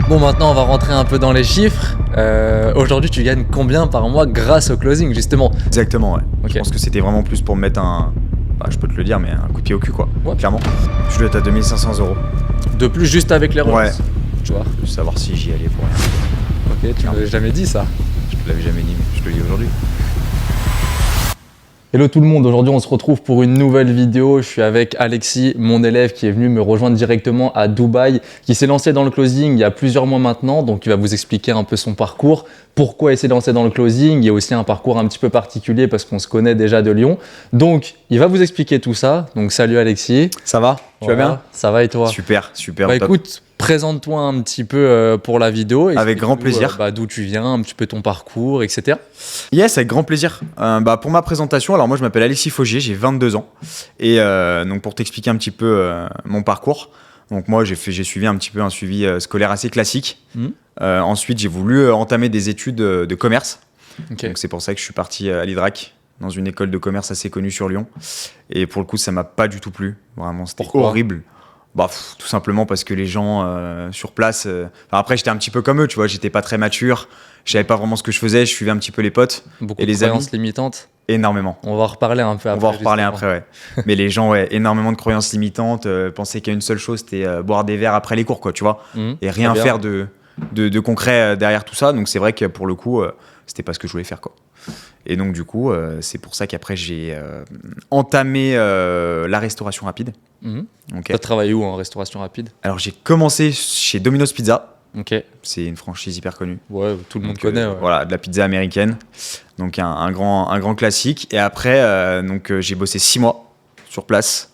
Bon, maintenant on va rentrer un peu dans les chiffres. Aujourd'hui tu gagnes combien par mois grâce au closing justement? Exactement, ouais. Ok. Je pense que c'était vraiment plus pour me mettre je peux te le dire, mais un coup de pied au cul, quoi. Ouais. Clairement. Je dois être à 2500 €. De plus juste avec les relances. Ouais. Tu vois. Je veux savoir si j'y allais pour rien. Ok, tu m'avais jamais dit ça. Je te l'avais jamais dit, mais je te le dis aujourd'hui. Hello tout le monde, aujourd'hui on se retrouve pour une nouvelle vidéo. Je suis avec Alexis, mon élève qui est venu me rejoindre directement à Dubaï, qui s'est lancé dans le closing il y a plusieurs mois maintenant, donc il va vous expliquer un peu son parcours, pourquoi il s'est lancé dans le closing. Il y a aussi un parcours un petit peu particulier parce qu'on se connaît déjà de Lyon. Donc il va vous expliquer tout ça. Donc salut Alexis. Ça va? Tu vas bien? Ça va et toi? Super, Bah top. écoute, présente-toi un petit peu pour la vidéo. Avec grand plaisir. D'où tu viens, un petit peu ton parcours, etc. Yes, avec grand plaisir. Pour ma présentation, alors moi je m'appelle Alexis Faugier, j'ai 22 ans. Et donc pour t'expliquer un petit peu mon parcours, donc moi j'ai suivi un petit peu un suivi scolaire assez classique. Ensuite j'ai voulu entamer des études de commerce. Okay. Donc c'est pour ça que je suis parti à l'IDRAC, dans une école de commerce assez connue sur Lyon. Et pour le coup ça m'a pas du tout plu. Vraiment, c'était horrible. Tout simplement parce que les gens sur place... après, j'étais un petit peu comme eux, tu vois. J'étais pas très mature. Je savais pas vraiment ce que je faisais. Je suivais un petit peu les potes. Beaucoup et de les amis. croyances limitantes. Énormément. On va en reparler un peu après. On va en reparler après, ouais. Mais les gens, ouais, énormément de croyances limitantes. Pensaient qu'il y a une seule chose, c'était boire des verres après les cours, quoi, tu vois. Et rien faire de concret derrière tout ça. Donc, c'est vrai que pour le coup, c'était pas ce que je voulais faire, quoi. Et donc, du coup, c'est pour ça qu'après, j'ai entamé la restauration rapide. Okay. Tu as travaillé où en restauration rapide? Alors, j'ai commencé chez Domino's Pizza. Okay. C'est une franchise hyper connue. Ouais, tout le monde connaît. Ouais. Voilà, de la pizza américaine. Donc, un grand classique. Et après, j'ai bossé 6 mois sur place.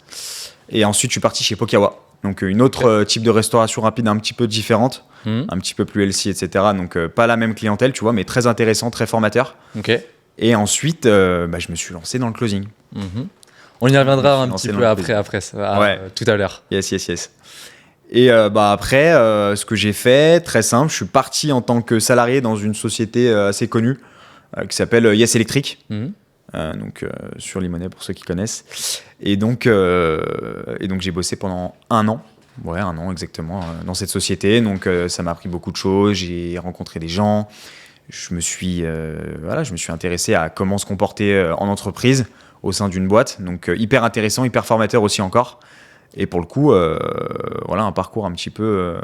Et ensuite, je suis parti chez Pokawa. Donc, une autre type de restauration rapide un petit peu différente. Un petit peu plus healthy, etc. Donc, pas la même clientèle, tu vois, mais très intéressant, très formateur. Okay. Et ensuite, je me suis lancé dans le closing. On y reviendra un petit peu après ça, ouais. Tout à l'heure. Yes. Et après, ce que j'ai fait, très simple, je suis parti en tant que salarié dans une société assez connue qui s'appelle Yes Electric, sur Limonest pour ceux qui connaissent. Et donc j'ai bossé pendant 1 an. Ouais, 1 an exactement, dans cette société. Donc ça m'a appris beaucoup de choses, j'ai rencontré des gens. Je me suis intéressé à comment se comporter en entreprise au sein d'une boîte. Donc hyper intéressant, hyper formateur aussi encore. Et pour le coup, un parcours un petit peu...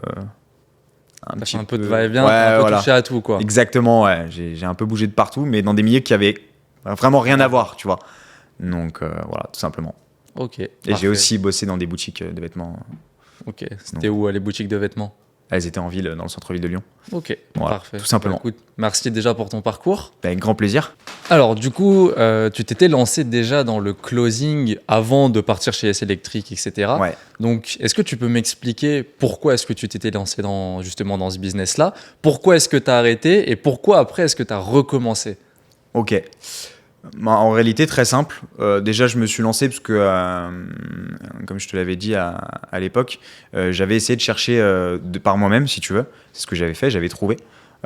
un peu de va-et-vient, un peu touché à tout, quoi. Exactement, ouais. J'ai un peu bougé de partout, mais dans des milieux qui avaient vraiment rien à voir, tu vois. Donc voilà, tout simplement. Ok. Et j'ai aussi bossé dans des boutiques de vêtements. Ok. C'était où les boutiques de vêtements? Elles étaient en ville, dans le centre-ville de Lyon. Ok, voilà, parfait. Tout simplement. Écoute, merci déjà pour ton parcours. Avec grand plaisir. Alors du coup, tu t'étais lancé déjà dans le closing avant de partir chez S Electric, etc. Ouais. Donc, est-ce que tu peux m'expliquer pourquoi est-ce que tu t'étais lancé justement dans ce business-là? Pourquoi est-ce que tu as arrêté? Et pourquoi après est-ce que tu as recommencé? Ok. En réalité, très simple. Déjà, je me suis lancé parce que, comme je te l'avais dit à l'époque, j'avais essayé de chercher par moi-même, si tu veux. C'est ce que j'avais fait. J'avais trouvé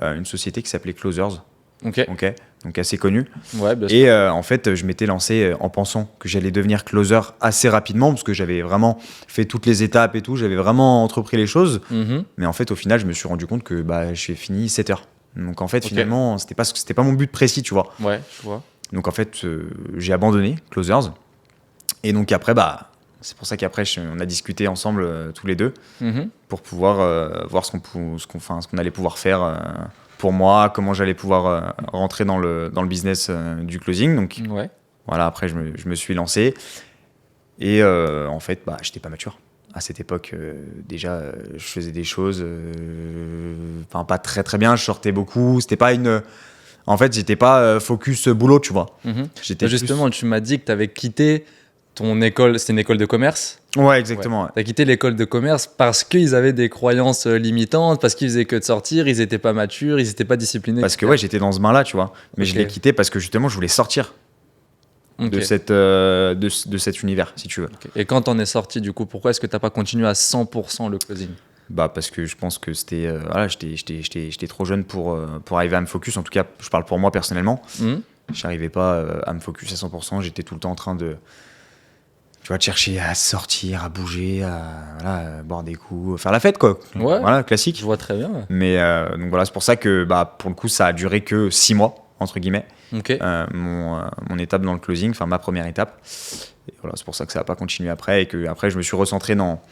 une société qui s'appelait Closers. Ok. Donc assez connue. Ouais, bien sûr. Et en fait, je m'étais lancé en pensant que j'allais devenir closer assez rapidement parce que j'avais vraiment fait toutes les étapes et tout. J'avais vraiment entrepris les choses. Mais en fait, au final, je me suis rendu compte que j'ai fini 7 heures. Donc en fait, finalement, c'était pas mon but précis, tu vois. Ouais, je vois. Donc en fait, j'ai abandonné Closers. Et donc après, c'est pour ça qu'après, on a discuté ensemble tous les deux pour pouvoir voir ce qu'on allait pouvoir faire pour moi, comment j'allais pouvoir rentrer dans le business du closing. Donc voilà, après, je me suis lancé. Et en fait, j'étais pas mature. À cette époque, déjà, je faisais des choses pas très très bien. Je sortais beaucoup. C'était pas une... En fait, j'étais pas focus boulot, tu vois. Justement, tu m'as dit que tu avais quitté ton école, c'était une école de commerce. Ouais, exactement. Ouais. Tu as quitté l'école de commerce parce qu'ils avaient des croyances limitantes, parce qu'ils faisaient que de sortir, ils n'étaient pas matures, ils n'étaient pas disciplinés. Parce que j'étais dans ce bain-là, tu vois. Mais je l'ai quitté parce que justement, je voulais sortir de cet univers, si tu veux. Et quand on est sorti, du coup, pourquoi est-ce que tu n'as pas continué à 100% le closing? Parce que je pense que c'était j'étais trop jeune pour arriver à me focus. En tout cas, je parle pour moi personnellement. Je n'arrivais pas à me focus à 100%. J'étais tout le temps en train de tu vas te chercher à sortir, à bouger, à boire des coups, faire la fête, quoi. Ouais. Voilà, classique. Je vois très bien. Mais donc voilà, c'est pour ça que pour le coup, ça a duré que 6 mois, entre guillemets, Ok. mon étape dans le closing, enfin ma première étape. Et voilà, c'est pour ça que ça n'a pas continué après et que après je me suis recentré dans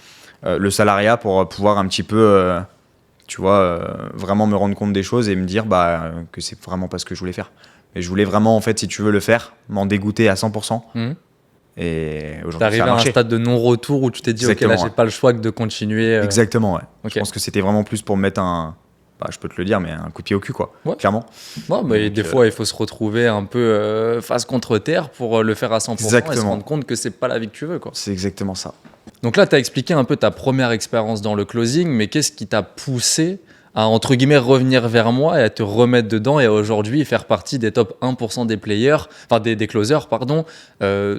le salariat pour pouvoir un petit peu, vraiment me rendre compte des choses et me dire que c'est vraiment pas ce que je voulais faire. Et je voulais vraiment, en fait, si tu veux le faire, m'en dégoûter à 100%. Et aujourd'hui, T'es arrivé ça a à un marché. stade de non-retour où tu t'es dit, Exactement, ok, là, j'ai ouais. pas le choix que de continuer. Exactement, ouais. Ok. Je pense que c'était vraiment plus pour me mettre je peux te le dire, mais un coup de pied au cul, quoi. Ouais. Clairement. Ouais, mais des fois, il faut se retrouver un peu face contre terre pour le faire à 100% et se Exactement. rendre compte que c'est pas la vie que tu veux, quoi. C'est exactement ça. Donc là, tu as expliqué un peu ta première expérience dans le closing, mais qu'est-ce qui t'a poussé à, entre guillemets, revenir vers moi et à te remettre dedans et à aujourd'hui faire partie des top 1% des players, enfin des closers, pardon,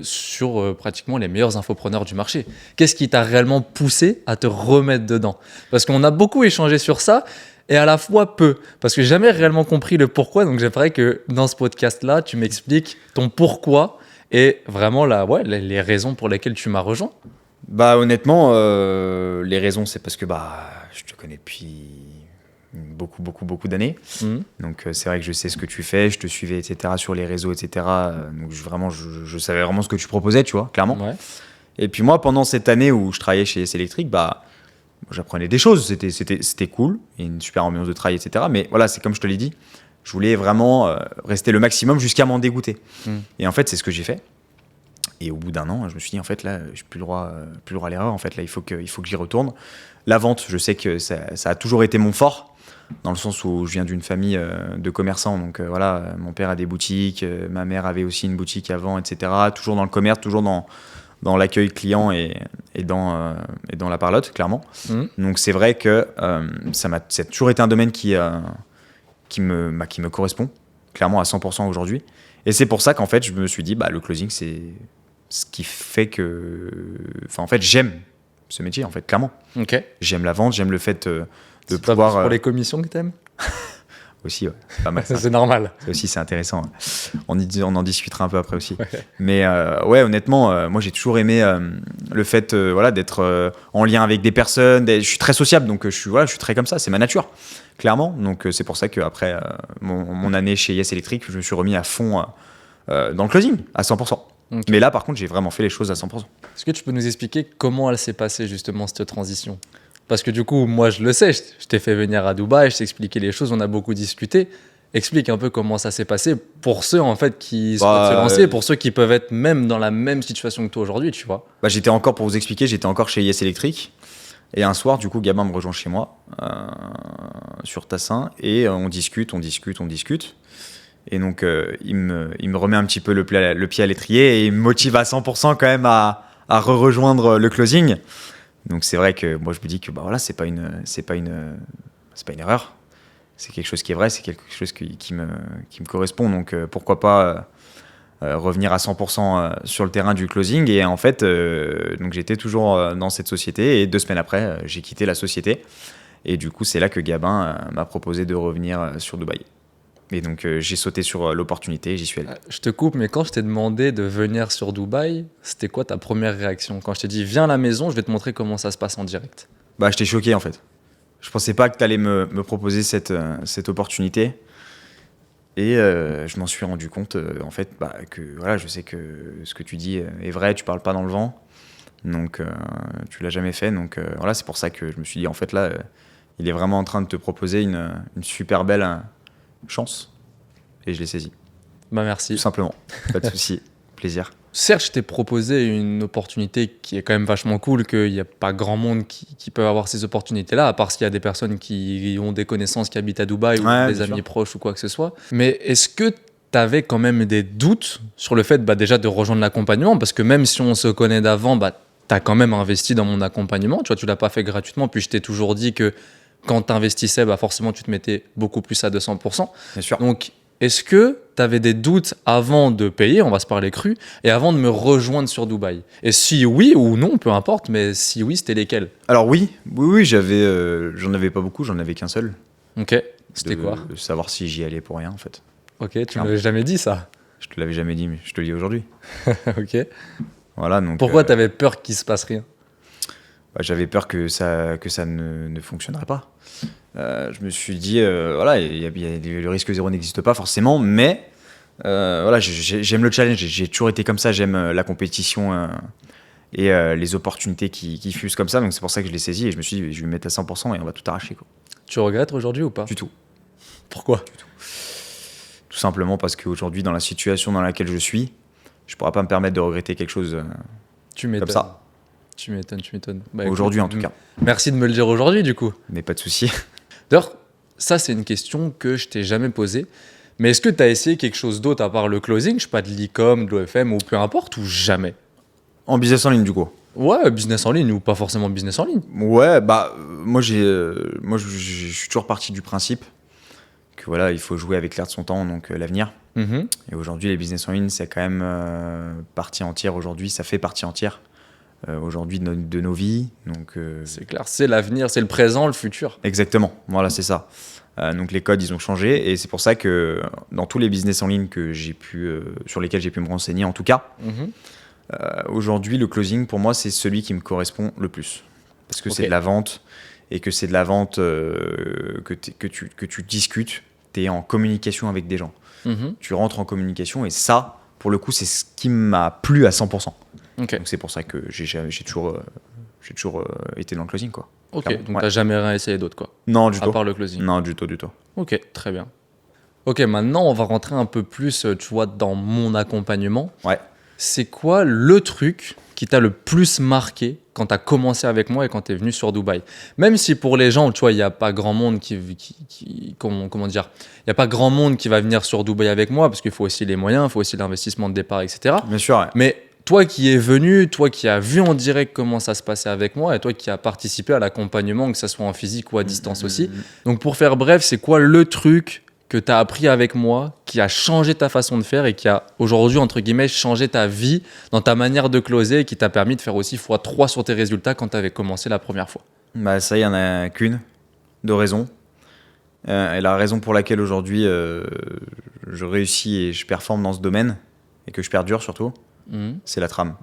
sur pratiquement les meilleurs infopreneurs du marché. Qu'est-ce qui t'a réellement poussé à te remettre dedans? Parce qu'on a beaucoup échangé sur ça et à la fois peu, parce que j'ai jamais réellement compris le pourquoi, donc j'aimerais que dans ce podcast-là, tu m'expliques ton pourquoi et vraiment les raisons pour lesquelles tu m'as rejoint. Honnêtement, les raisons, c'est parce que je te connais depuis beaucoup d'années. Donc c'est vrai que je sais ce que tu fais, je te suivais, etc. sur les réseaux, etc. Donc je savais vraiment ce que tu proposais, tu vois, clairement. Ouais. Et puis moi, pendant cette année où je travaillais chez YES Electric, j'apprenais des choses, c'était cool, il y a une super ambiance de travail, etc. Mais voilà, c'est comme je te l'ai dit, je voulais vraiment rester le maximum jusqu'à m'en dégoûter. Et en fait, c'est ce que j'ai fait. Et au bout d'un an, je me suis dit, en fait, là, je n'ai plus le droit à l'erreur. En fait, là, il faut que j'y retourne. La vente, je sais que ça a toujours été mon fort, dans le sens où je viens d'une famille de commerçants. Donc voilà, mon père a des boutiques, ma mère avait aussi une boutique avant, etc. Toujours dans le commerce, toujours dans l'accueil client et dans la parlotte, clairement. Donc c'est vrai que ça a toujours été un domaine qui me correspond, clairement à 100% aujourd'hui. Et c'est pour ça qu'en fait, je me suis dit, le closing, c'est ce qui fait que... Enfin, en fait, j'aime ce métier, en fait, clairement. Ok. J'aime la vente, j'aime le fait de C'est pouvoir... pas pour les commissions que t'aimes? Aussi, ouais, c'est pas mal ça. C'est normal. Ça aussi, c'est intéressant. On en discutera un peu après aussi. Ouais. Mais ouais, honnêtement, moi, j'ai toujours aimé le fait d'être en lien avec des personnes. Je suis très sociable, donc je suis très comme ça. C'est ma nature, clairement. Donc c'est pour ça qu'après mon année chez YES Electric, je me suis remis à fond dans le closing, à 100%. Okay. Mais là, par contre, j'ai vraiment fait les choses à 100%. Est-ce que tu peux nous expliquer comment elle s'est passée, justement, cette transition? Parce que du coup, moi, je le sais, je t'ai fait venir à Dubaï, je t'ai expliqué les choses, on a beaucoup discuté. Explique un peu comment ça s'est passé pour ceux, en fait, qui souhaitent se lancer, pour ceux qui peuvent être même dans la même situation que toi aujourd'hui, tu vois. Pour vous expliquer, j'étais encore chez YES Electric. Et un soir, du coup, Gabin me rejoint chez moi, sur Tassin, et on discute. Et donc, il me remet un petit peu le pied à l'étrier et il me motive à 100% quand même à rejoindre le closing. Donc, c'est vrai que moi, je me dis que c'est pas une erreur. C'est quelque chose qui est vrai, c'est quelque chose qui me correspond. Donc, pourquoi pas revenir à 100% sur le terrain du closing. Et en fait, donc j'étais toujours dans cette société. Et 2 semaines après, j'ai quitté la société. Et du coup, c'est là que Gabin m'a proposé de revenir sur Dubaï. Et donc, j'ai sauté sur l'opportunité et j'y suis allé. Je te coupe, mais quand je t'ai demandé de venir sur Dubaï, c'était quoi ta première réaction? Quand je t'ai dit, viens à la maison, je vais te montrer comment ça se passe en direct. J'étais choqué, en fait. Je pensais pas que tu allais me proposer cette opportunité. Et je m'en suis rendu compte, en fait, que voilà, je sais que ce que tu dis est vrai, tu parles pas dans le vent. Donc, tu l'as jamais fait. Donc, voilà, c'est pour ça que je me suis dit, en fait, là, il est vraiment en train de te proposer une super belle chance. Et je l'ai saisi. Merci. Tout simplement. Pas de souci. Plaisir. Certes, je t'ai proposé une opportunité qui est quand même vachement cool, qu'il n'y a pas grand monde qui peut avoir ces opportunités-là, à part s'il y a des personnes qui ont des connaissances qui habitent à Dubaï ou des amis proches ou quoi que ce soit. Mais est-ce que tu avais quand même des doutes sur le fait déjà de rejoindre l'accompagnement? Parce que même si on se connaît d'avant, tu as quand même investi dans mon accompagnement. Tu vois, tu l'as pas fait gratuitement. Puis je t'ai toujours dit que quand tu investissais, forcément, tu te mettais beaucoup plus à 200%. Bien sûr. Donc, est-ce que tu avais des doutes avant de payer, on va se parler cru, et avant de me rejoindre sur Dubaï? Et si oui ou non, peu importe, mais si oui, c'était lesquels? Alors oui, j'en avais pas beaucoup, j'en avais qu'un seul. Ok, c'était quoi? De savoir si j'y allais pour rien, en fait. Ok, tu m'avais jamais dit ça. Je te l'avais jamais dit, mais je te le dis aujourd'hui. Ok. Voilà, donc, Pourquoi tu avais peur qu'il se passe rien? J'avais peur que ça ne fonctionnerait pas. Je me suis dit, voilà, le risque zéro n'existe pas forcément, mais voilà, j'aime le challenge. J'ai toujours été comme ça, j'aime la compétition et les opportunités qui fusent comme ça. Donc c'est pour ça que je l'ai saisi et je me suis dit, je vais me mettre à 100% et on va tout arracher, quoi. Tu regrettes aujourd'hui ou pas? Du tout. Pourquoi? Tout simplement parce qu'aujourd'hui, dans la situation dans laquelle je suis, je ne pourrais pas me permettre de regretter quelque chose comme ça. Tu m'étonnes. Bah, Aujourd'hui, écoute, en tout cas. Merci de me le dire aujourd'hui, du coup. Mais pas de souci. D'ailleurs, ça, c'est une question que je t'ai jamais posée. Mais est-ce que tu as essayé quelque chose d'autre à part le closing? Je sais pas, de l'e-com, de l'OFM ou peu importe, ou jamais? En business en ligne, du coup. Ouais, business en ligne ou pas forcément business en ligne. Ouais, moi, je suis toujours parti du principe que voilà, il faut jouer avec l'air de son temps, donc l'avenir. Mhm. Et aujourd'hui, les business en ligne, c'est quand même partie entière aujourd'hui. Ça fait partie entière aujourd'hui de nos vies. Donc, C'est clair, c'est l'avenir, c'est le présent, le futur. exactement, voilà, c'est ça. Donc les codes, ils ont changé et c'est pour ça que dans tous les business en ligne que sur lesquels j'ai pu me renseigner, en tout cas, Mhm. aujourd'hui, le closing, pour moi, c'est celui qui me correspond le plus. Parce que Ok. c'est de la vente et que c'est de la vente que tu discutes, tu es en communication avec des gens. Mhm. Tu rentres en communication et ça, pour le coup, c'est ce qui m'a plu à 100%. Ok, Donc c'est pour ça que j'ai toujours été dans le closing, quoi. ok. Clairement, Donc ouais. t'as jamais rien essayé d'autre, quoi. Non, du À tout. part le closing. Non, du tout. Ok, très bien. Ok, maintenant on va rentrer un peu plus, tu vois, dans mon accompagnement. Ouais. C'est quoi le truc qui t'a le plus marqué quand tu as commencé avec moi et quand tu es venu sur Dubaï? Même si pour les gens, tu vois, il n'y a pas grand monde comment dire, il y a pas grand monde qui va venir sur Dubaï avec moi parce qu'il faut aussi les moyens, il faut aussi l'investissement de départ, etc. Bien sûr, ouais. Mais toi qui es venu, toi qui as vu en direct comment ça se passait avec moi et toi qui as participé à l'accompagnement, que ce soit en physique ou à distance aussi. Donc pour faire bref, c'est quoi le truc que tu as appris avec moi, qui a changé ta façon de faire et qui a aujourd'hui, entre guillemets, changé ta vie dans ta manière de closer et qui t'a permis de faire aussi x3 sur tes résultats quand tu avais commencé la première fois? Ça, il n'y en a qu'une de raison. Et la raison pour laquelle aujourd'hui je réussis et je performe dans ce domaine, et que je perdure surtout, c'est la trame,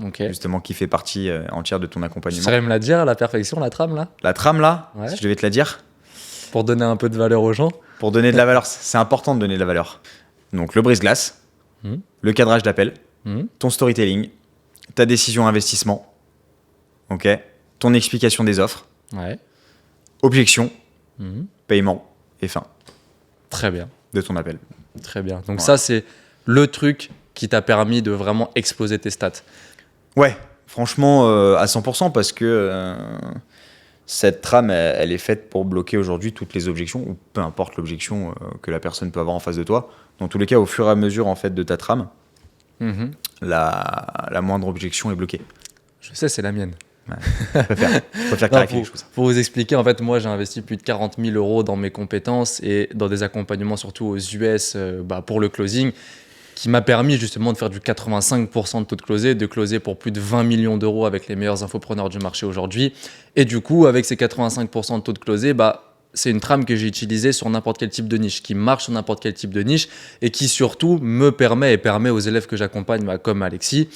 Ok. justement, qui fait partie entière de ton Tu accompagnement. saurais me la dire à la perfection, la trame, là? La trame, là, Ouais. si je devais te la dire, Pour donner un peu de valeur aux gens? pour donner de la valeur, c'est important de donner de la valeur. Donc le brise-glace, Mhm. le cadrage d'appel, Mhm. ton storytelling, ta décision investissement, ok, ton explication des offres, Ouais. objection, Mhm. paiement et fin Très bien. de ton appel. Très bien. Donc Ouais. ça, c'est le truc qui t'a permis de vraiment exploser tes stats. Ouais, franchement, à 100%, parce que cette trame, elle est faite pour bloquer aujourd'hui toutes les objections, ou peu importe l'objection que la personne peut avoir en face de toi. Dans tous les cas, au fur et à mesure en fait de ta trame, Mhm. la moindre objection est bloquée. Je sais, c'est la mienne. Je préfère Non, clarifier les choses. pour vous expliquer, en fait, moi, j'ai investi plus de 40 000 € dans mes compétences et dans des accompagnements, surtout aux US, pour le closing, qui m'a permis justement de faire du 85% de taux de closer pour plus de 20 millions d'euros avec les meilleurs infopreneurs du marché aujourd'hui. Et du coup, avec ces 85% de taux de closer, c'est une trame que j'ai utilisée sur n'importe quel type de niche, qui marche sur n'importe quel type de niche et qui surtout me permet et permet aux élèves que j'accompagne, comme Alexis,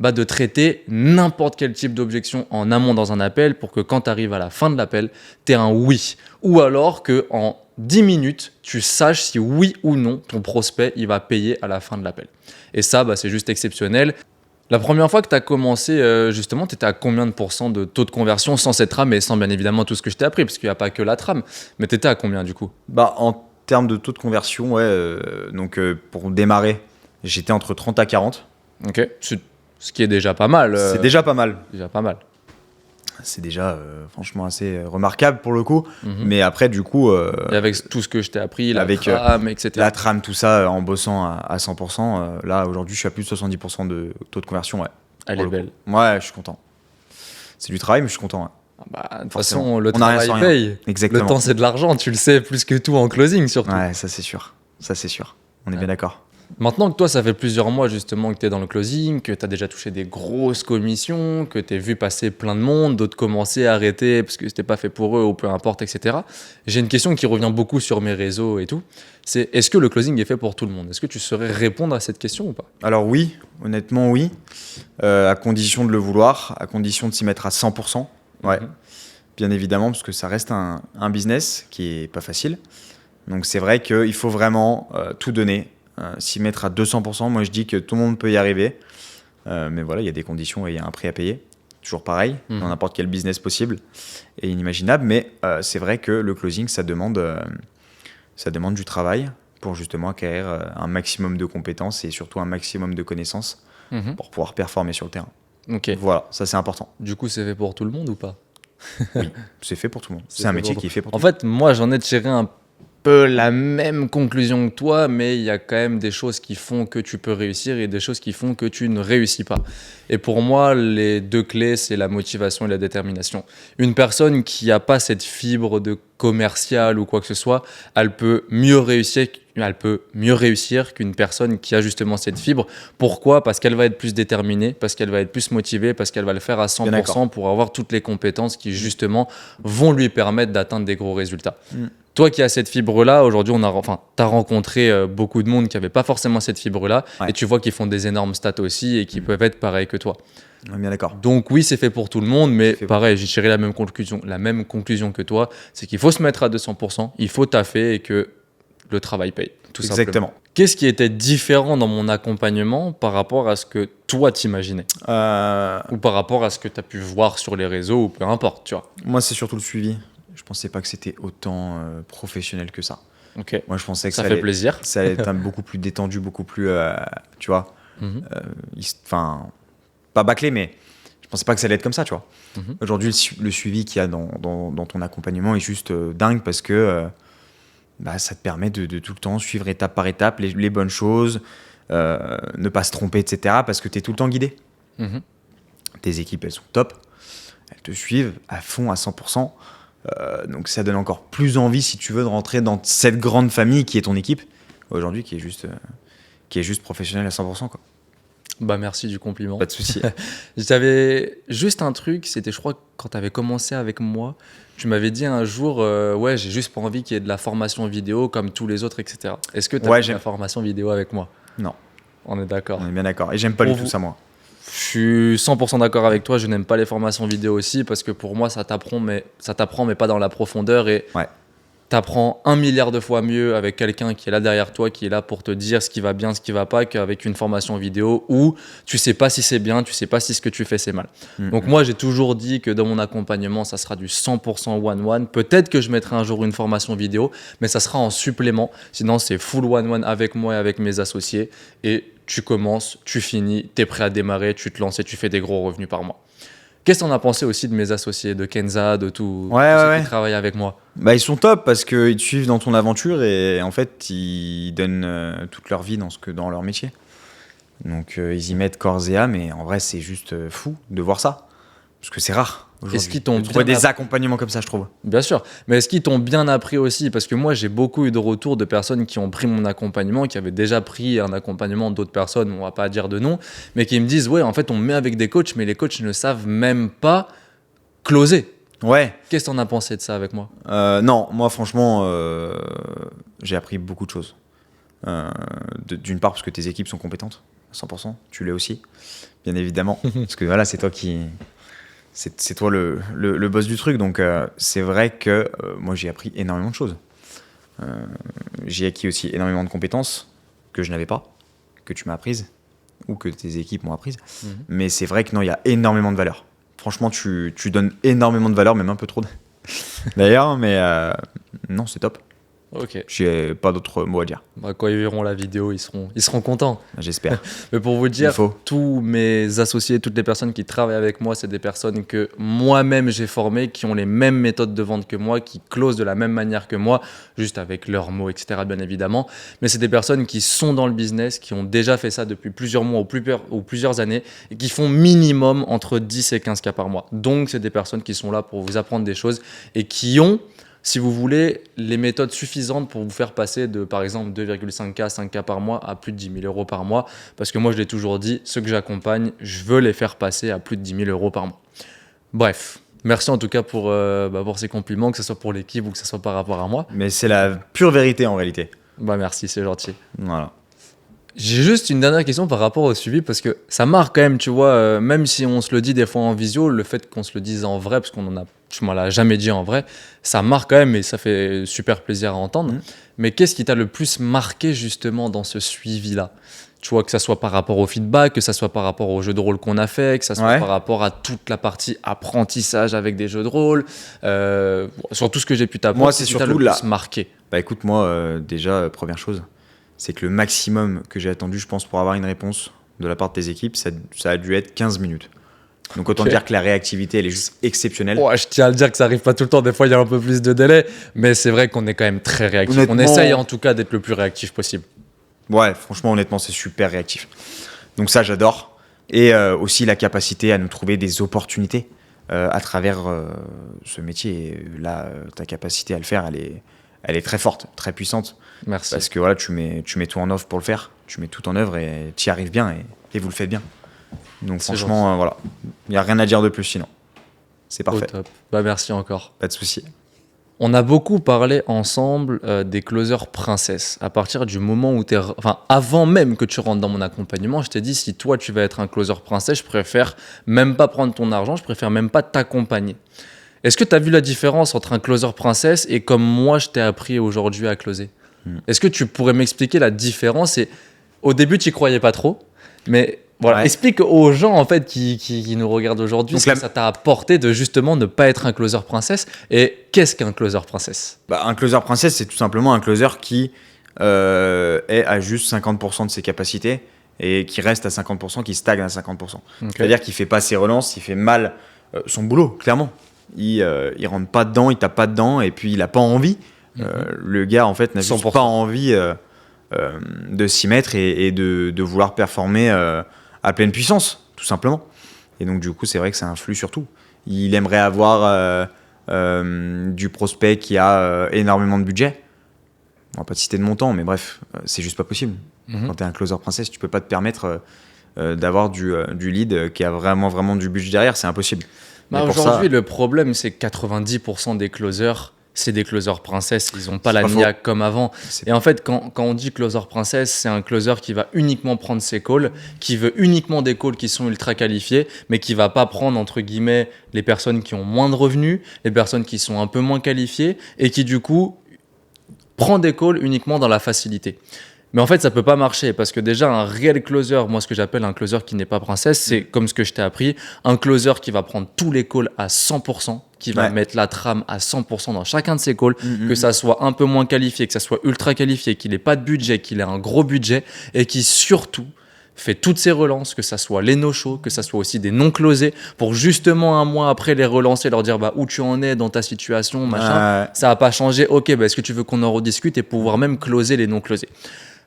de traiter n'importe quel type d'objection en amont dans un appel pour que quand tu arrives à la fin de l'appel, tu aies un oui. Ou alors qu'en 10 minutes, tu saches si oui ou non ton prospect il va payer à la fin de l'appel. Et ça, c'est juste exceptionnel. La première fois que tu as commencé, justement, tu étais à combien de pourcents de taux de conversion sans cette trame et sans bien évidemment tout ce que je t'ai appris, parce qu'il n'y a pas que la trame. Mais tu étais à combien du coup? En termes de taux de conversion, ouais, donc pour démarrer, j'étais entre 30 à 40. Ok. Ce qui est déjà pas mal. C'est déjà pas mal. Déjà pas mal. C'est déjà franchement assez remarquable pour le coup. Mhm. Mais après, du coup, Et avec tout ce que je t'ai appris, la avec, trame, etc. la trame, tout ça, en bossant à 100%, là aujourd'hui, je suis à plus de 70% de taux de conversion. Ouais, Elle pour est le belle. coup. Ouais, je suis content. C'est du travail, mais je suis content. Ouais. De toute Forcément. façon, le On a rien travail sans rien. paye. Exactement. Le temps, c'est de l'argent, tu le sais, plus que tout en closing surtout. Ouais, ça c'est sûr. Ça c'est sûr. On est bien d'accord. Maintenant que toi, ça fait plusieurs mois justement que tu es dans le closing, que tu as déjà touché des grosses commissions, que tu as vu passer plein de monde, d'autres commencer à arrêter parce que c'était pas fait pour eux ou peu importe, etc. J'ai une question qui revient beaucoup sur mes réseaux et tout. C'est est-ce que le closing est fait pour tout le monde? Est-ce que tu saurais répondre à cette question ou pas? Alors oui, honnêtement oui, à condition de le vouloir, à condition de s'y mettre à 100%. Ouais, bien évidemment, parce que ça reste un business qui est pas facile. Donc c'est vrai qu'il faut vraiment tout donner, s'y mettre à 200%. Moi je dis que tout le monde peut y arriver, mais voilà, il y a des conditions et il y a un prix à payer. Toujours pareil, dans n'importe quel business possible et inimaginable, mais c'est vrai que le closing, ça demande du travail pour justement acquérir un maximum de compétences et surtout un maximum de connaissances pour pouvoir performer sur le terrain. Ok. Voilà, ça c'est important. Du coup, c'est fait pour tout le monde ou pas? Oui, c'est fait pour tout le monde. C'est un métier qui est fait pour tout En le monde. fait, moi, j'en ai tiré un peu la même conclusion que toi, mais il y a quand même des choses qui font que tu peux réussir et des choses qui font que tu ne réussis pas. Et pour moi, les deux clés, c'est la motivation et la détermination. Une personne qui n'a pas cette fibre de commercial ou quoi que ce soit, elle peut mieux réussir qu'une personne qui a justement cette fibre. Pourquoi? Parce qu'elle va être plus déterminée, parce qu'elle va être plus motivée, parce qu'elle va le faire à 100% pour avoir toutes les compétences qui justement vont lui permettre d'atteindre des gros résultats. Toi qui as cette fibre-là, aujourd'hui, tu as rencontré beaucoup de monde qui n'avait pas forcément cette fibre-là, et tu vois qu'ils font des énormes stats aussi et qui peuvent être pareils que toi. On est bien d'accord. Donc oui, c'est fait pour tout le monde, mais pareil, j'ai tiré la même conclusion que toi, c'est qu'il faut se mettre à 200%, il faut taffer et que le travail paye, tout simplement. Exactement. Qu'est-ce qui était différent dans mon accompagnement par rapport à ce que toi t'imaginais ou par rapport à ce que tu as pu voir sur les réseaux ou peu importe, tu vois? Moi, c'est surtout le suivi. Je pensais pas que c'était autant professionnel que ça. Ok. Moi, je pensais que ça fait plaisir. Ça allait être beaucoup plus détendu, beaucoup plus, tu vois, enfin, pas bâclé, mais je pensais pas que ça allait être comme ça, tu vois. Aujourd'hui, le suivi qu'il y a dans ton accompagnement est juste dingue parce que ça te permet de tout le temps suivre étape par étape les bonnes choses, ne pas se tromper, etc. Parce que tu es tout le temps guidé. Tes équipes, elles sont top. Elles te suivent à fond, à 100%. Donc ça donne encore plus envie, si tu veux, de rentrer dans cette grande famille qui est ton équipe aujourd'hui, qui est juste professionnelle à 100%, quoi. Bah merci du compliment. Pas de souci. J'avais juste un truc, c'était je crois quand tu avais commencé avec moi, tu m'avais dit un jour, ouais, j'ai juste pas envie qu'il y ait de la formation vidéo comme tous les autres, etc. Est-ce que tu as fait de la formation vidéo avec moi? Non. On est d'accord. On est bien d'accord. Et j'aime pas du tout ça, moi. Je suis 100% d'accord avec toi, je n'aime pas les formations vidéo aussi parce que pour moi ça t'apprend mais pas dans la profondeur et t'apprends 1 milliard de fois mieux avec quelqu'un qui est là derrière toi, qui est là pour te dire ce qui va bien, ce qui va pas, qu'avec une formation vidéo où tu sais pas si c'est bien, tu sais pas si ce que tu fais c'est mal. Donc moi j'ai toujours dit que dans mon accompagnement ça sera du 100% one-one. Peut-être que je mettrai un jour une formation vidéo, mais ça sera en supplément. Sinon c'est full one-one avec moi et avec mes associés et tu commences, tu finis, tu es prêt à démarrer, tu te lances et tu fais des gros revenus par mois. Qu'est-ce que t'en as pensé aussi de mes associés, de Kenza, de tous ceux qui travaillent avec moi? Ils sont top parce qu'ils te suivent dans ton aventure et en fait, ils donnent toute leur vie dans leur métier. Donc, ils y mettent corps et âme et en vrai, c'est juste fou de voir ça. Parce que c'est rare. Est-ce qu'ils t'ont trouvé des accompagnements comme ça, je trouve. Bien sûr. Mais est-ce qu'ils t'ont bien appris aussi? Parce que moi, j'ai beaucoup eu de retours de personnes qui ont pris mon accompagnement, qui avaient déjà pris un accompagnement d'autres personnes, on va pas dire de nom, mais qui me disent, ouais, en fait, on me met avec des coachs, mais les coachs ne savent même pas closer. Ouais. Qu'est-ce que t'en as pensé de ça avec moi? Non, moi, franchement, j'ai appris beaucoup de choses. D'une part, parce que tes équipes sont compétentes, à 100%. Tu l'es aussi, bien évidemment. Parce que voilà, c'est toi qui... C'est toi le boss du truc, donc c'est vrai que moi j'ai appris énormément de choses. J'ai acquis aussi énormément de compétences que je n'avais pas, que tu m'as apprises ou que tes équipes m'ont apprises. Mais c'est vrai que non, il y a énormément de valeur. Franchement, tu donnes énormément de valeur, même un peu trop d'ailleurs, mais non, c'est top. Ok. J'ai pas d'autres mots à dire. Quand ils verront la vidéo, ils seront contents. J'espère. Mais pour vous dire, tous mes associés, toutes les personnes qui travaillent avec moi, c'est des personnes que moi-même j'ai formées, qui ont les mêmes méthodes de vente que moi, qui closent de la même manière que moi, juste avec leurs mots, etc. bien évidemment. Mais c'est des personnes qui sont dans le business, qui ont déjà fait ça depuis plusieurs mois ou plusieurs années et qui font minimum entre 10 et 15 cas par mois. Donc c'est des personnes qui sont là pour vous apprendre des choses et qui ont si vous voulez, les méthodes suffisantes pour vous faire passer de, par exemple, 2,5K, 5K par mois à plus de 10 000 euros par mois. Parce que moi, je l'ai toujours dit, ceux que j'accompagne, je veux les faire passer à plus de 10 000 euros par mois. Bref, merci en tout cas pour ces compliments, que ce soit pour l'équipe ou que ce soit par rapport à moi. Mais c'est la pure vérité en réalité. Merci, c'est gentil. Voilà. J'ai juste une dernière question par rapport au suivi, parce que ça marque quand même, tu vois, même si on se le dit des fois en visio, le fait qu'on se le dise en vrai, parce tu m'en l'as jamais dit en vrai, ça marque quand même et ça fait super plaisir à entendre. Mais qu'est-ce qui t'a le plus marqué justement dans ce suivi-là? Tu vois, que ça soit par rapport au feedback, que ça soit par rapport au jeu de rôle qu'on a fait, que ça soit par rapport à toute la partie apprentissage avec des jeux de rôle, sur tout ce que j'ai pu t'apprendre. Moi, c'est surtout le plus marqué. Bah écoute, moi, déjà, première chose, c'est que le maximum que j'ai attendu, je pense, pour avoir une réponse de la part de tes équipes, ça a dû être 15 minutes. Donc autant dire que la réactivité, elle est juste exceptionnelle. Ouais, je tiens à le dire que ça arrive pas tout le temps, des fois il y a un peu plus de délai, mais c'est vrai qu'on est quand même très réactif. Honnêtement, on essaye en tout cas d'être le plus réactif possible. Ouais, franchement, honnêtement, c'est super réactif. Donc ça, j'adore. Et aussi la capacité à nous trouver des opportunités à travers ce métier. Et là, ta capacité à le faire, elle est très forte, très puissante. Merci. Parce que voilà, tu mets tout en œuvre pour le faire. Tu mets tout en œuvre et tu y arrives bien et vous le faites bien. Donc franchement, voilà, il n'y a rien à dire de plus sinon. C'est parfait. Au top. Merci encore. Pas de souci. On a beaucoup parlé ensemble des closers princesses. À partir du moment où avant même que tu rentres dans mon accompagnement, je t'ai dit, si toi tu vas être un closer princesse, je préfère même pas prendre ton argent, je préfère même pas t'accompagner. Est-ce que tu as vu la différence entre un closer princesse et comme moi je t'ai appris aujourd'hui à closer? Est-ce que tu pourrais m'expliquer la différence? Et au début, tu n'y croyais pas trop, mais voilà, explique aux gens en fait qui nous regardent aujourd'hui ce que ça t'a apporté de justement ne pas être un closer princesse. Et qu'est-ce qu'un closer princesse? Un closer princesse, c'est tout simplement un closer qui est à juste 50% de ses capacités et qui reste à 50%, qui stagne à 50%. C'est-à-dire qu'il ne fait pas ses relances, il fait mal son boulot, clairement. Il rentre pas dedans, il tape pas dedans et puis il n'a pas envie. Le gars en fait n'a juste pas envie de s'y mettre et de vouloir performer à pleine puissance, tout simplement. Et donc du coup c'est vrai que ça influe sur tout. Il aimerait avoir du prospect qui a énormément de budget. On va pas te citer de montant, mais bref, c'est juste pas possible. Quand tu es un closer princesse, tu peux pas te permettre d'avoir du lead qui a vraiment du budget derrière, c'est impossible. Aujourd'hui, le problème, c'est que 90% des closers, c'est des closers princesses. Ils n'ont pas la niaque comme avant. Et en fait, quand on dit closer princesse, c'est un closer qui va uniquement prendre ses calls, qui veut uniquement des calls qui sont ultra qualifiés, mais qui ne va pas prendre, entre guillemets, les personnes qui ont moins de revenus, les personnes qui sont un peu moins qualifiées, et qui, du coup, prend des calls uniquement dans la facilité. Mais en fait, ça ne peut pas marcher parce que déjà, un réel closer, moi, ce que j'appelle un closer qui n'est pas princesse, c'est comme ce que je t'ai appris, un closer qui va prendre tous les calls à 100%, qui va mettre la trame à 100% dans chacun de ses calls, que ça soit un peu moins qualifié, que ça soit ultra qualifié, qu'il n'ait pas de budget, qu'il ait un gros budget et qui surtout fait toutes ses relances, que ça soit les no-shows, que ça soit aussi des non-closés, pour justement un mois après les relancer, leur dire où tu en es dans ta situation, machin, ça n'a pas changé, ok, est-ce que tu veux qu'on en rediscute et pouvoir même closer les non-closés?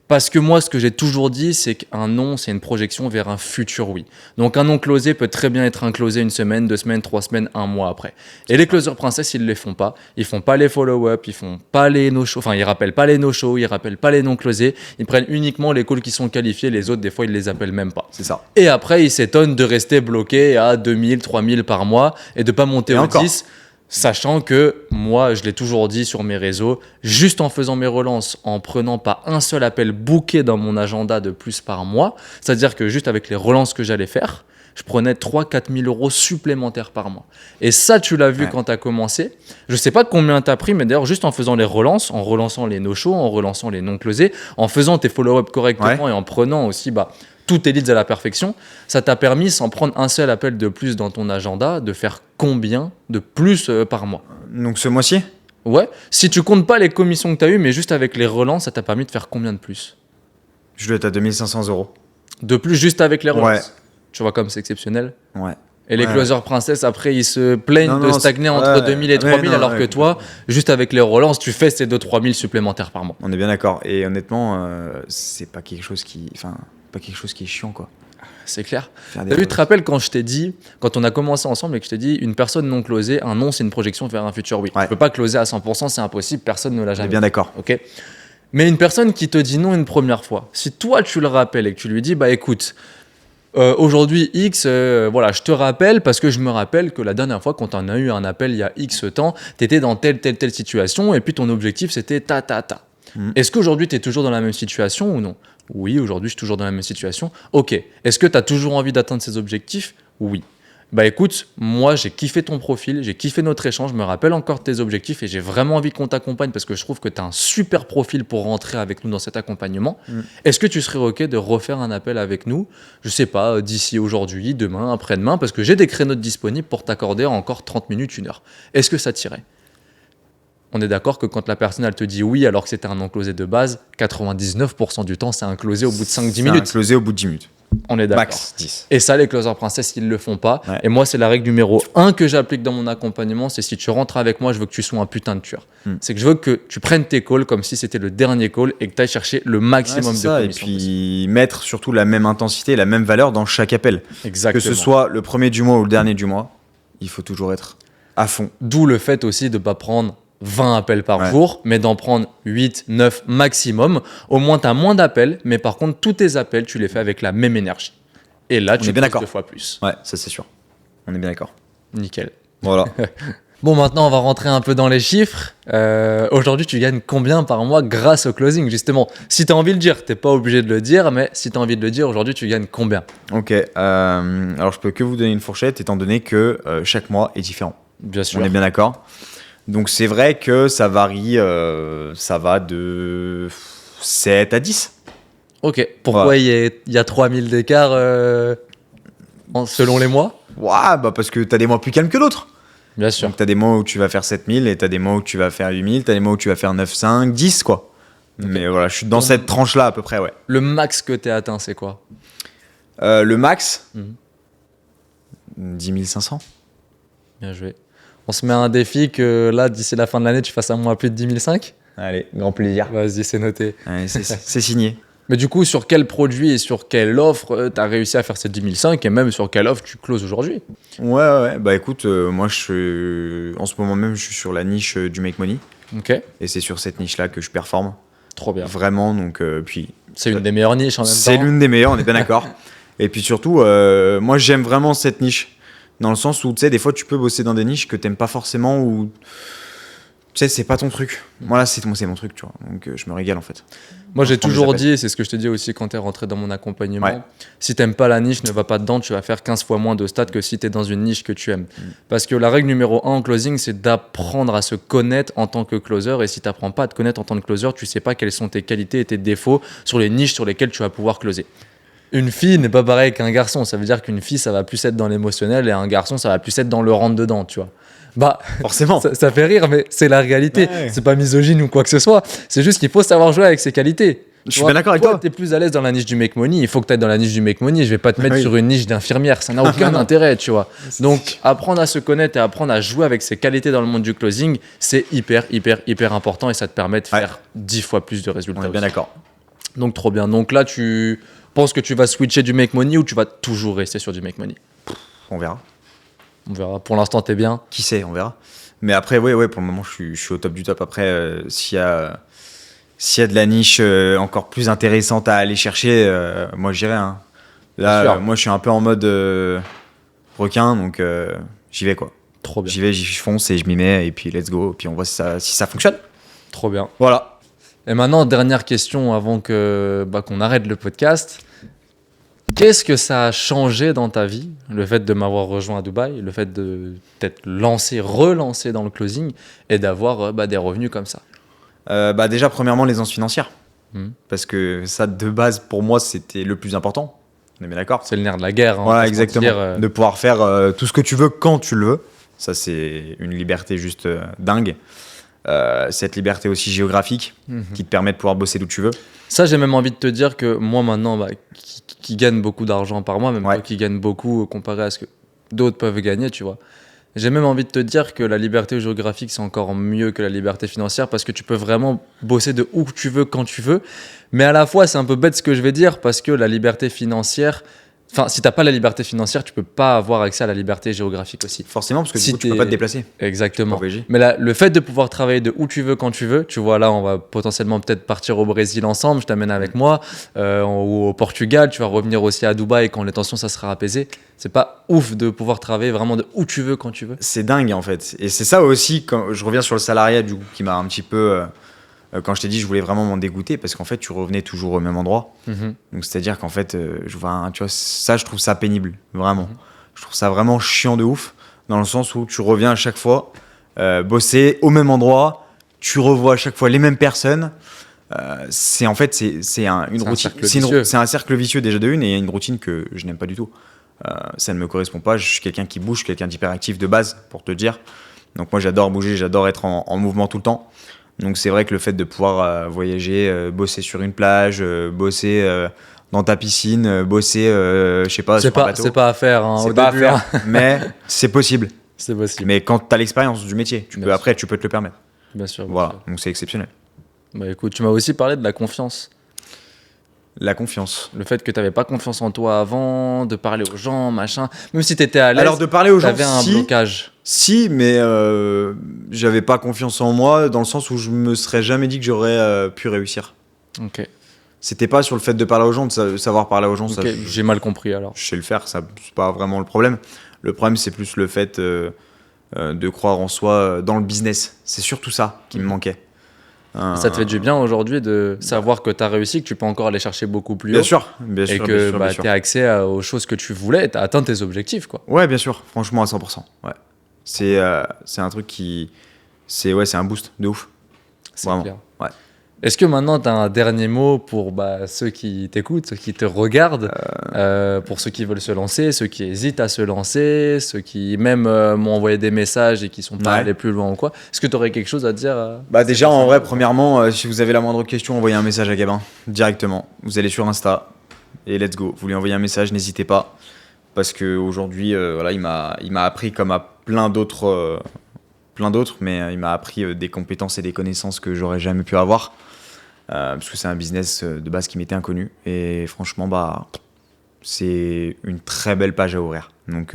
Parce que moi, ce que j'ai toujours dit, c'est qu'un non, c'est une projection vers un futur oui. Donc un non closé peut très bien être un closé 1 semaine, 2 semaines, 3 semaines, 1 mois après. Et les closers princesses, ils ne les font pas. Ils font pas les follow-up, ils font pas les no-shows, ils rappellent pas les no-shows, ils rappellent pas les non-closés. Ils prennent uniquement les calls qui sont qualifiés, les autres, des fois, ils les appellent même pas. C'est ça. Et après, ils s'étonnent de rester bloqués à 2000, 3000 par mois et de pas monter au 10. Sachant que moi, je l'ai toujours dit sur mes réseaux, juste en faisant mes relances, en prenant pas un seul appel booké dans mon agenda de plus par mois, c'est-à-dire que juste avec les relances que j'allais faire, je prenais 3-4 000 euros supplémentaires par mois. Et ça, tu l'as vu quand tu as commencé. Je sais pas combien tu as pris, mais d'ailleurs, juste en faisant les relances, en relançant les no-shows, en relançant les non-closés, en faisant tes follow-up correctement et en prenant aussi tous tes leads à la perfection, ça t'a permis, sans prendre un seul appel de plus dans ton agenda, de faire combien de plus par mois? Donc ce mois-ci? Ouais. Si tu comptes pas les commissions que tu as eues, mais juste avec les relances, ça t'a permis de faire combien de plus? Je dois être à 2500 euros. De plus juste avec les relances? Tu vois comme c'est exceptionnel? Ouais. Et les closers princesses, après, ils se plaignent de stagner entre 2000 et 3000, alors que toi, juste avec les relances, tu fais ces 2-3 000 supplémentaires par mois. On est bien d'accord. Et honnêtement, c'est pas quelque chose qui... Enfin, pas quelque chose qui est chiant, quoi. C'est clair. Faire des T'as vu, tu choses. te rappelles quand je t'ai dit, quand on a commencé ensemble et que je t'ai dit, une personne non closée, un non, c'est une projection vers un futur oui. Ouais. Tu peux pas closer à 100%, c'est impossible, personne ne l'a On est jamais bien d'accord. ok. Mais une personne qui te dit non une première fois, si toi tu le rappelles et que tu lui dis, bah écoute, aujourd'hui X, voilà, je te rappelle parce que je me rappelle que la dernière fois quand on a eu un appel il y a X temps, t'étais dans telle situation et puis ton objectif c'était ta. Est-ce qu'aujourd'hui tu es toujours dans la même situation ou non? Oui, aujourd'hui je suis toujours dans la même situation. Ok. Est-ce que tu as toujours envie d'atteindre ces objectifs? Oui. Bah écoute, moi j'ai kiffé ton profil, j'ai kiffé notre échange, je me rappelle encore tes objectifs et j'ai vraiment envie qu'on t'accompagne parce que je trouve que tu as un super profil pour rentrer avec nous dans cet accompagnement. Est-ce que tu serais ok de refaire un appel avec nous, je sais pas, d'ici aujourd'hui, demain, après-demain, parce que j'ai des créneaux disponibles pour t'accorder encore 30 minutes, 1 heure. Est-ce que ça t'irait? On est d'accord que quand la personne elle te dit oui alors que c'était un non closé de base, 99% du temps c'est un closé au bout de 5-10 C'est minutes. un closé au bout de 10 minutes. On est d'accord. Max 10. Et ça, les closers princesses, ils le font pas. Ouais. Et moi, c'est la règle numéro 1 que j'applique dans mon accompagnement, c'est si tu rentres avec moi, je veux que tu sois un putain de tueur. C'est que je veux que tu prennes tes calls comme si c'était le dernier call et que tu ailles chercher le maximum Ouais, de c'est ça. Et commissions possible. puis mettre surtout la même intensité, la même valeur dans chaque appel. Exactement. Que ce soit le premier du mois ou le dernier du mois, il faut toujours être à fond. D'où le fait aussi de ne pas prendre 20 appels par Ouais. jour, mais d'en prendre 8, 9 maximum. Au moins, tu as moins d'appels, mais par contre, tous tes appels, tu les fais avec la même énergie. Et là, tu est bien closes d'accord. 2 fois plus. Ouais, ça c'est sûr. On est bien d'accord. Nickel. Voilà. Bon, maintenant, on va rentrer un peu dans les chiffres. Aujourd'hui, tu gagnes combien par mois grâce au closing, justement? Si tu as envie de le dire, tu n'es pas obligé de le dire, mais si tu as envie de le dire, aujourd'hui, tu gagnes combien? Ok. Alors je peux que vous donner une fourchette étant donné que chaque mois est différent. Bien sûr. On est bien d'accord. Donc c'est vrai que ça varie, ça va de 7 à 10. Ok. Pourquoi Voilà. il y a 3000 d'écart selon les mois? Ouais, bah parce que t'as des mois plus calmes que d'autres. Bien sûr. Donc t'as des mois où tu vas faire 7000 et t'as des mois où tu vas faire 8000, t'as des mois où tu vas faire 9, 5, 10 quoi. Mais voilà, je suis dans cette tranche-là à peu près, ouais. Le max que tu as atteint, c'est quoi? Le max, Mhm. 10 500. Bien joué. On se met un défi que là, d'ici la fin de l'année, tu fasses un mois plus de 10 500? Allez, grand plaisir. Vas-y, c'est noté. Allez, c'est signé. Mais du coup, sur quel produit et sur quelle offre tu as réussi à faire ces 10 500 et même sur quelle offre tu closes aujourd'hui? Ouais. Bah écoute, moi en ce moment même, je suis sur la niche du make money. Ok. Et c'est sur cette niche-là que je performe. Trop bien. Vraiment, donc puis C'est une des meilleures niches en même temps. c'est l'une des meilleures, on est bien d'accord. Et puis surtout, moi j'aime vraiment cette niche. Dans le sens où, tu sais, des fois tu peux bosser dans des niches que t'aimes pas forcément ou. Tu sais, c'est pas ton truc. Moi là, c'est mon truc, tu vois. Donc je me régale en fait. Moi, j'ai prend des toujours appels. dit, et c'est ce que je te dis aussi quand tu es rentré dans mon accompagnement, Ouais. si t'aimes pas la niche, ne va pas dedans, tu vas faire 15 fois moins de stats que si tu es dans une niche que tu aimes. Parce que la règle numéro 1 en closing, c'est d'apprendre à se connaître en tant que closer. Et si tu n'apprends pas à te connaître en tant que closer, tu sais pas quelles sont tes qualités et tes défauts sur les niches sur lesquelles tu vas pouvoir closer. Une fille n'est pas pareil qu'un garçon. Ça veut dire qu'une fille, ça va plus être dans l'émotionnel et un garçon, ça va plus être dans le rentre-dedans, tu vois. Bah, Forcément. ça fait rire, mais c'est la réalité. Ouais. C'est pas misogyne ou quoi que ce soit. C'est juste qu'il faut savoir jouer avec ses qualités. Je suis bien d'accord avec toi. Tu es plus à l'aise dans la niche du make money, il faut que tu ailles dans la niche du make money. Je vais pas te mettre Oui. sur une niche d'infirmière, ça n'a aucun intérêt, tu vois. Donc, apprendre à se connaître et apprendre à jouer avec ses qualités dans le monde du closing, c'est hyper important et ça te permet de faire 10 fois plus de résultats. On est bien aussi. d'accord. Donc, trop bien. Donc là, tu penses que tu vas switcher du make money ou tu vas toujours rester sur du make money? On verra. On verra. Pour l'instant, tu es bien. Qui sait, on verra. Mais après, ouais, pour le moment, je suis au top du top. Après, s'il y a de la niche encore plus intéressante à aller chercher, moi j'irai. Hein. Bien Là, sûr. moi je suis un peu en mode requin, donc j'y vais quoi. Trop bien. J'y vais, j'y fonce et je m'y mets et puis let's go. Puis on voit si ça fonctionne. Trop bien. Voilà. Et maintenant, dernière question avant qu'on arrête le podcast. Qu'est-ce que ça a changé dans ta vie, le fait de m'avoir rejoint à Dubaï, le fait de t'être relancé dans le closing et d'avoir des revenus comme ça? Déjà, premièrement, l'aisance financière. Mhm. Parce que ça, de base, pour moi, c'était le plus important. On est bien d'accord. C'est le nerf de la guerre. Hein, Voilà, faut se exactement. mentir, De pouvoir faire tout ce que tu veux quand tu le veux. Ça, c'est une liberté juste dingue. Cette liberté aussi géographique qui te permet de pouvoir bosser d'où tu veux. Ça, j'ai même envie de te dire que moi, maintenant, qui gagne beaucoup d'argent par mois, même Ouais. toi qui gagne beaucoup comparé à ce que d'autres peuvent gagner, tu vois. J'ai même envie de te dire que la liberté géographique, c'est encore mieux que la liberté financière parce que tu peux vraiment bosser de où tu veux, quand tu veux. Mais à la fois, c'est un peu bête ce que je vais dire parce que la liberté financière, Enfin, si tu n'as pas la liberté financière, tu peux pas avoir accès à la liberté géographique aussi. Forcément, parce que Si du coup, tu peux pas te déplacer. Exactement. Pour voyager. Mais là, le fait de pouvoir travailler de où tu veux, quand tu veux, tu vois, là, on va potentiellement peut-être partir au Brésil ensemble, je t'amène avec moi, ou au Portugal, tu vas revenir aussi à Dubaï quand les tensions, ça sera apaisé. C'est pas ouf de pouvoir travailler vraiment de où tu veux, quand tu veux. C'est dingue, en fait. Et c'est ça aussi, quand je reviens sur le salariat, du coup, qui m'a un petit peu... quand je t'ai dit, je voulais vraiment m'en dégoûter, parce qu'en fait, tu revenais toujours au même endroit. Donc, c'est-à-dire qu'en fait, tu vois, ça, je trouve ça pénible, vraiment. Je trouve ça vraiment chiant de ouf, dans le sens où tu reviens à chaque fois, bosser au même endroit, tu revois à chaque fois les mêmes personnes. C'est en fait, c'est une routine. C'est un cercle vicieux déjà de une, et une routine que je n'aime pas du tout. Ça ne me correspond pas. Je suis quelqu'un qui bouge, quelqu'un d'hyperactif de base, pour te dire. Donc moi, j'adore bouger, j'adore être en mouvement tout le temps. Donc c'est vrai que le fait de pouvoir voyager, bosser sur une plage, bosser dans ta piscine, bosser, je sais pas, sur un bateau. C'est pas à faire, hein, c'est au pas début, à faire, mais c'est possible. C'est possible. Mais quand tu as l'expérience du métier, après, tu peux te le permettre. Bien sûr. Voilà, sûr. donc c'est exceptionnel. Bah écoute, tu m'as aussi parlé de la confiance. La confiance. Le fait que tu n'avais pas confiance en toi avant, de parler aux gens, machin. Même si tu étais à l'aise, alors de parler aux gens, t'avais un blocage. Si, mais j'avais pas confiance en moi dans le sens où je me serais jamais dit que j'aurais pu réussir. Ok. C'était pas sur le fait de parler aux gens, de savoir parler aux gens. Okay, ça, j'ai mal compris alors. Je sais le faire, ça c'est pas vraiment le problème. Le problème, c'est plus le fait de croire en soi dans le business. C'est surtout ça qui me manquait. Ça te fait du bien aujourd'hui de savoir que tu as réussi, que tu peux encore aller chercher beaucoup plus haut. Bien sûr, et que tu as accès aux choses que tu voulais et tu as atteint tes objectifs, quoi. Ouais, bien sûr, franchement à 100%. Ouais. C'est un truc qui... C'est un boost de ouf. C'est clair. Ouais. Est-ce que maintenant tu as un dernier mot pour ceux qui t'écoutent, ceux qui te regardent, pour ceux qui veulent se lancer, ceux qui hésitent à se lancer, ceux qui même m'ont envoyé des messages et qui sont pas allés plus loin ou quoi? Est-ce que tu aurais quelque chose à dire déjà, en vrai, premièrement, si vous avez la moindre question, envoyez un message à Gabin directement. Vous allez sur Insta et let's go. Vous lui envoyez un message, n'hésitez pas. Parce qu'aujourd'hui, voilà, il m'a appris comme à plein d'autres, mais il m'a appris des compétences et des connaissances que j'aurais jamais pu avoir. Parce que c'est un business de base qui m'était inconnu. Et franchement, c'est une très belle page à ouvrir. Donc,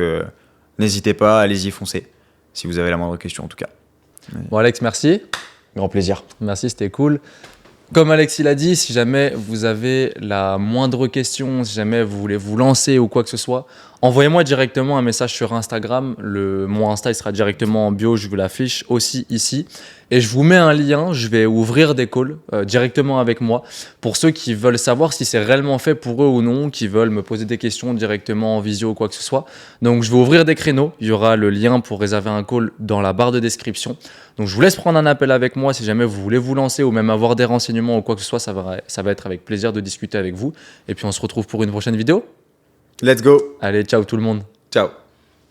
n'hésitez pas, allez-y, foncez. Si vous avez la moindre question, en tout cas. Bon, Alex, merci. Grand plaisir. Merci, c'était cool. Comme Alexis l'a dit, si jamais vous avez la moindre question, si jamais vous voulez vous lancer ou quoi que ce soit, envoyez-moi directement un message sur Instagram. Mon Insta il sera directement en bio, je vous l'affiche aussi ici. Et je vous mets un lien, je vais ouvrir des calls directement avec moi pour ceux qui veulent savoir si c'est réellement fait pour eux ou non, qui veulent me poser des questions directement en visio ou quoi que ce soit. Donc je vais ouvrir des créneaux, il y aura le lien pour réserver un call dans la barre de description. Donc je vous laisse prendre un appel avec moi si jamais vous voulez vous lancer ou même avoir des renseignements ou quoi que ce soit, ça va être avec plaisir de discuter avec vous. Et puis on se retrouve pour une prochaine vidéo. Let's go. Allez, ciao tout le monde. Ciao.